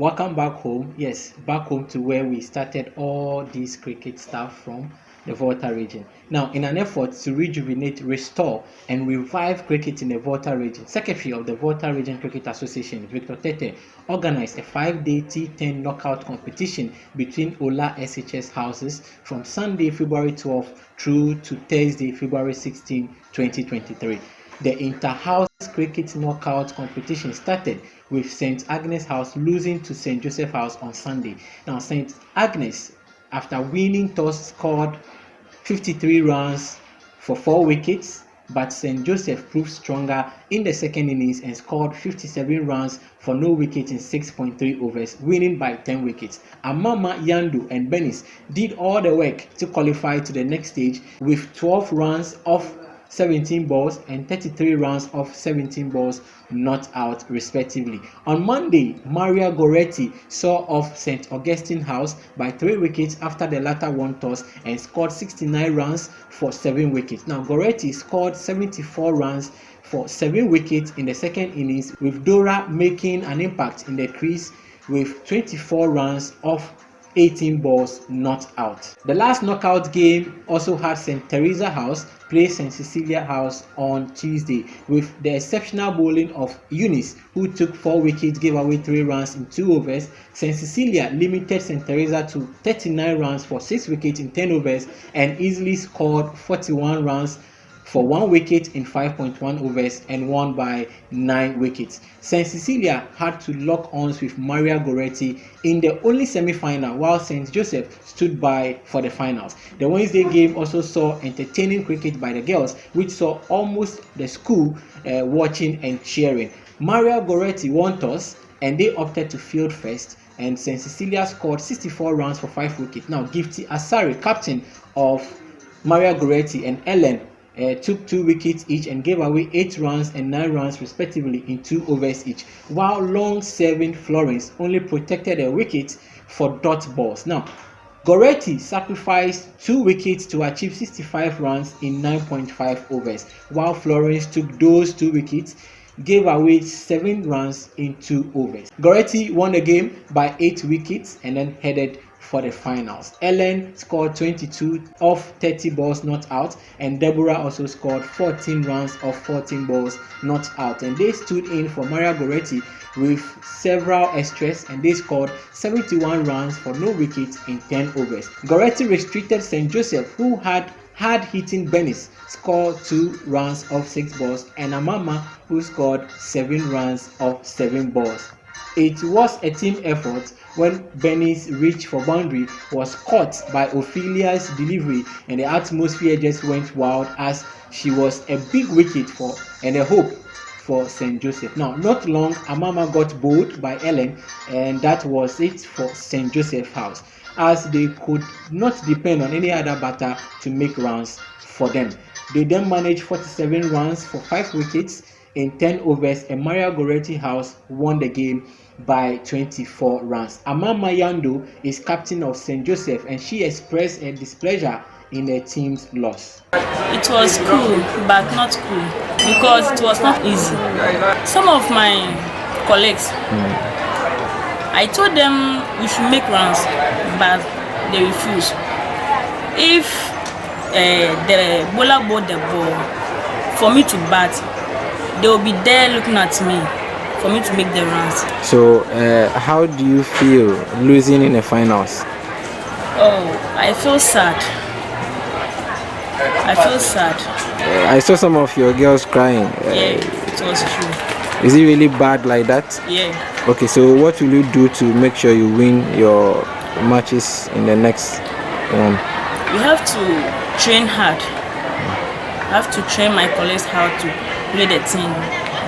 Welcome back home. Yes, back home to where we started all this cricket stuff from, the Volta region. Now, in an effort to rejuvenate, restore, and revive cricket in the Volta region, Secretary of the Volta Region Cricket Association, Victor Tete, organized a 5-day T10 knockout competition between OLA SHS houses from Sunday, February 12 through to Thursday, February 16, 2023. The inter-house cricket knockout competition started with St. Agnes House losing to St. Joseph House on Sunday. Now, St. Agnes, after winning toss, scored 53 runs for 4 wickets, but St. Joseph proved stronger in the second innings and scored 57 runs for no wicket in 6.3 overs, winning by 10 wickets. Amama, Yandu and Benis did all the work to qualify to the next stage with 12 runs off 17 balls and 33 runs off 17 balls not out respectively. On Monday, Maria Goretti saw off St. Augustine House by 3 wickets after the latter won toss and scored 69 runs for 7 wickets. Now, Goretti scored 74 runs for 7 wickets in the second innings, with Dora making an impact in the crease with 24 runs off 18 balls not out. The last knockout game also had St. Teresa House play St. Cecilia House on Tuesday, with the exceptional bowling of Eunice, who took 4 wickets, gave away 3 runs in 2 overs. St. Cecilia limited St. Teresa to 39 runs for 6 wickets in 10 overs and easily scored 41 runs for 1 wicket in 5.1 overs and won by 9 wickets. St. Cecilia had to lock arms with Maria Goretti in the only semi-final, while St. Joseph stood by for the finals. The Wednesday game also saw entertaining cricket by the girls, which saw almost the school watching and cheering. Maria Goretti won toss and they opted to field first, and St. Cecilia scored 64 runs for 5 wickets. Now, Gifty Asari, captain of Maria Goretti, and Ellen took 2 wickets each and gave away 8 runs and 9 runs respectively in 2 overs each, while long-serving Florence only protected a wicket for dot balls. Now, Goretti sacrificed 2 wickets to achieve 65 runs in 9.5 overs, while Florence took those 2 wickets, gave away 7 runs in 2 overs. Goretti won the game by 8 wickets and then headed for the finals. Ellen scored 22 off 30 balls not out, and Deborah also scored 14 runs off 14 balls not out, and they stood in for Maria Goretti with several extras, and they scored 71 runs for no wickets in 10 overs. Goretti restricted St. Joseph, who had hitting Benis, scored 2 runs off 6 balls, and Amama, who scored 7 runs off 7 balls. It was a team effort when Benis' reach for boundary was caught by Ophelia's delivery, and the atmosphere just went wild as she was a big wicket for and a hope for St. Joseph. Now, not long, Amama got bowled by Ellen, and that was it for St. Joseph House, as they could not depend on any other batter to make runs for them. They then managed 47 runs for 5 wickets in 10 overs, and Maria Goretti House won the game by 24 runs. Amama Yando is captain of St. Joseph, and she expressed her displeasure in the team's loss. It was cool, but not cool, because it was not easy. Some of my colleagues, I told them we should make runs, but they refused. If the bowler bowled the ball for me to bat, they will be there looking at me for me to make the runs. So, how do you feel losing in the finals? Oh, I feel sad. I feel sad. I saw some of your girls crying. Yeah, it was true. Is it really bad like that? Yeah. Okay, so what will you do to make sure you win your matches in the next one? We have to train hard. I have to train my colleagues how to play the team.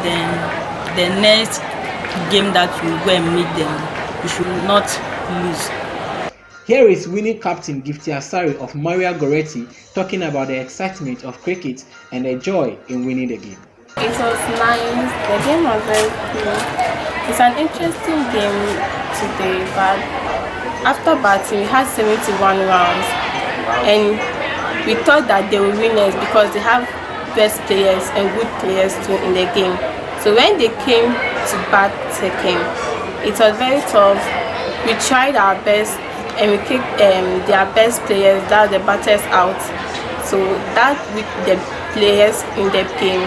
Then the next game that we go and meet them, we should not lose. Here is winning captain Gifty Asari of Maria Goretti talking about the excitement of cricket and the joy in winning the game. It was nice. The game was very cool. It's an interesting game today, but after batting we had 71 rounds, and we thought that they will win us because they have best players and good players too in the game. So when they came to bat second, It was very tough. We tried our best and we kicked their best players, that the batters, out. So that week the players in the game,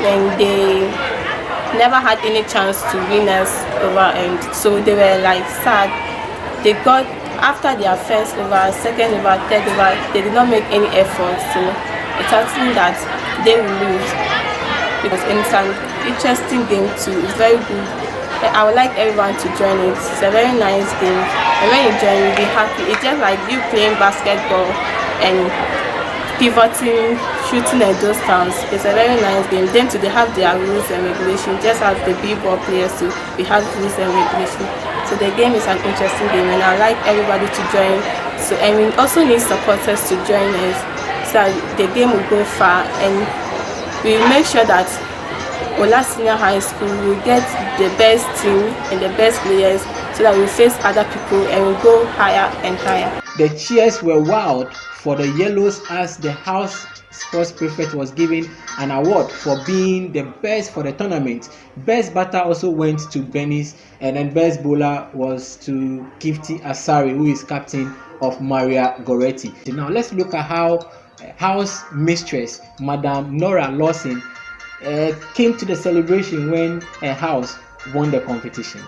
when they never had any chance to win us over, and so they were like sad. They got, after their first over, second over, third over, they did not make any effort. So it's something that they will lose, because it's an interesting game too. It's very good. I would like everyone to join it. It's a very nice game, and when you join, you'll be happy. It's just like you playing basketball and pivoting, shooting and those towns. It's a very nice game. Then too, they have their rules and regulations, just as the b-ball players too. We have rules and regulations. So the game is an interesting game, and I like everybody to join. So, and we also need supporters to join us, so that the game will go far, and we will make sure that OLA Senior High School will get the best team and the best players, so that we face other people and we go higher and higher. The cheers were wild for the Yellows as the house sports prefect was given an award for being the best for the tournament. Best batter also went to Benis, and then best bowler was to Gifty Asari, who is captain of Maria Goretti. Now let's look at how house mistress Madam Nora Lawson came to the celebration when her house won the competition.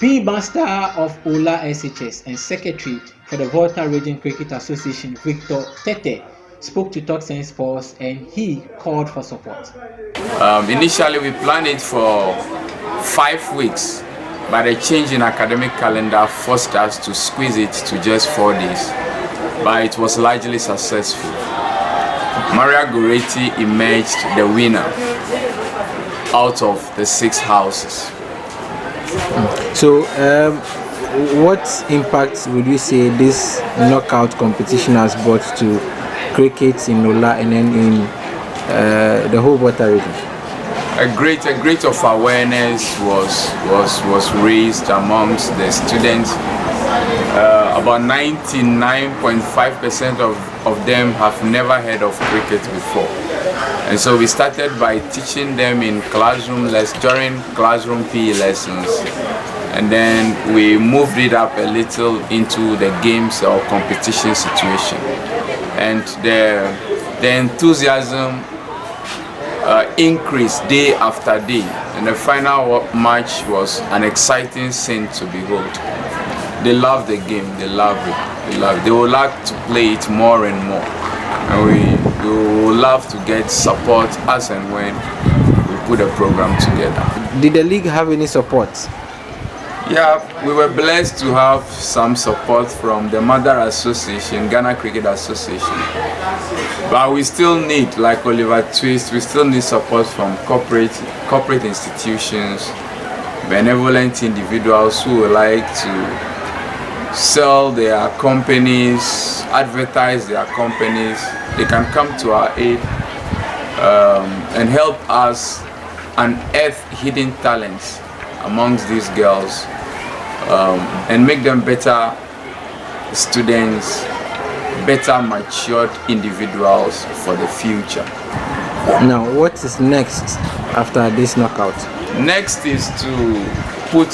P.E Master of OLA SHS and Secretary for the Volta Region Cricket Association, Victor Tete, spoke to Talk Sense Sports, and he called for support. Initially, we planned it for 5 weeks, but a change in academic calendar forced us to squeeze it to just 4 days. But it was largely successful. Maria Goretti emerged the winner out of the 6 houses. So, what impact would you say this knockout competition has brought to cricket in OLA and then in the whole Volta region? A great of awareness was raised amongst the students. About 99.5% of them have never heard of cricket before. And so we started by teaching them in during classroom PE lessons, and then we moved it up a little into the games or competition situation. And the enthusiasm increased day after day, and the final match was an exciting scene to behold. They love the game, they love it, they would like to play it more and more. And we would love to get support as and when we put a program together. Did the league have any support? Yeah, we were blessed to have some support from the Mother Association, Ghana Cricket Association. But we still need, like Oliver Twist, we still need support from corporate institutions, benevolent individuals who would like to sell their companies, advertise their companies. They can come to our aid and help us unearth hidden talents amongst these girls and make them better students, better matured individuals for the future. Now, what is next after this knockout? Next is to put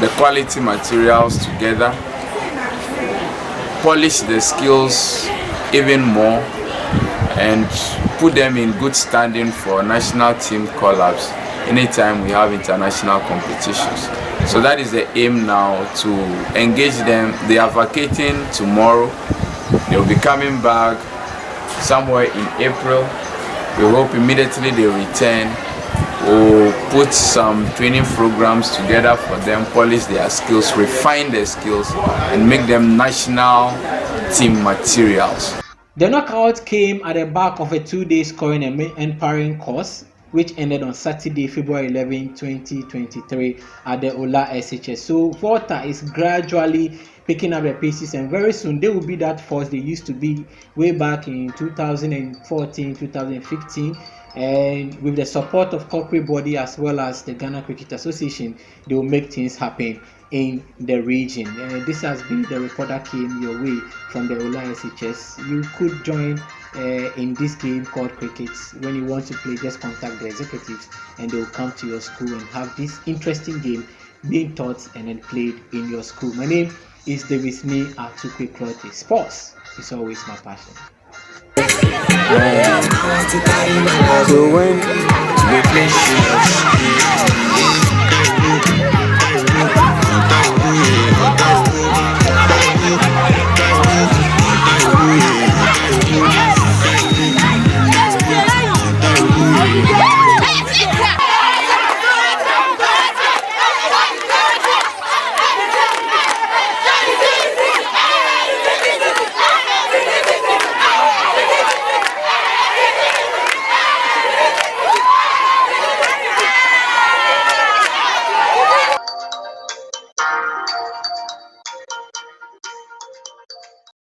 the quality materials together, polish the skills even more, and put them in good standing for national team call-ups anytime we have international competitions. So that is the aim now, to engage them. They are vacating tomorrow. They will be coming back somewhere in April. We hope immediately they return. We'll put some training programs together for them, polish their skills, refine their skills, and make them national team materials. The knockout came at the back of a 2-day scoring and umpiring course, which ended on Saturday, February 11, 2023 at the OLA SHS. So Volta is gradually picking up the paces, and very soon they will be that force they used to be way back in 2014, 2015. And with the support of corporate body as well as the Ghana Cricket Association, they will make things happen in the region. This has been the report that came your way from the OLA SHS. You could join in this game called cricket. When you want to play, just contact the executives and they will come to your school and have this interesting game being taught and then played in your school. My name is Davis Me Atukwe Clotte. Sports is always my passion. So when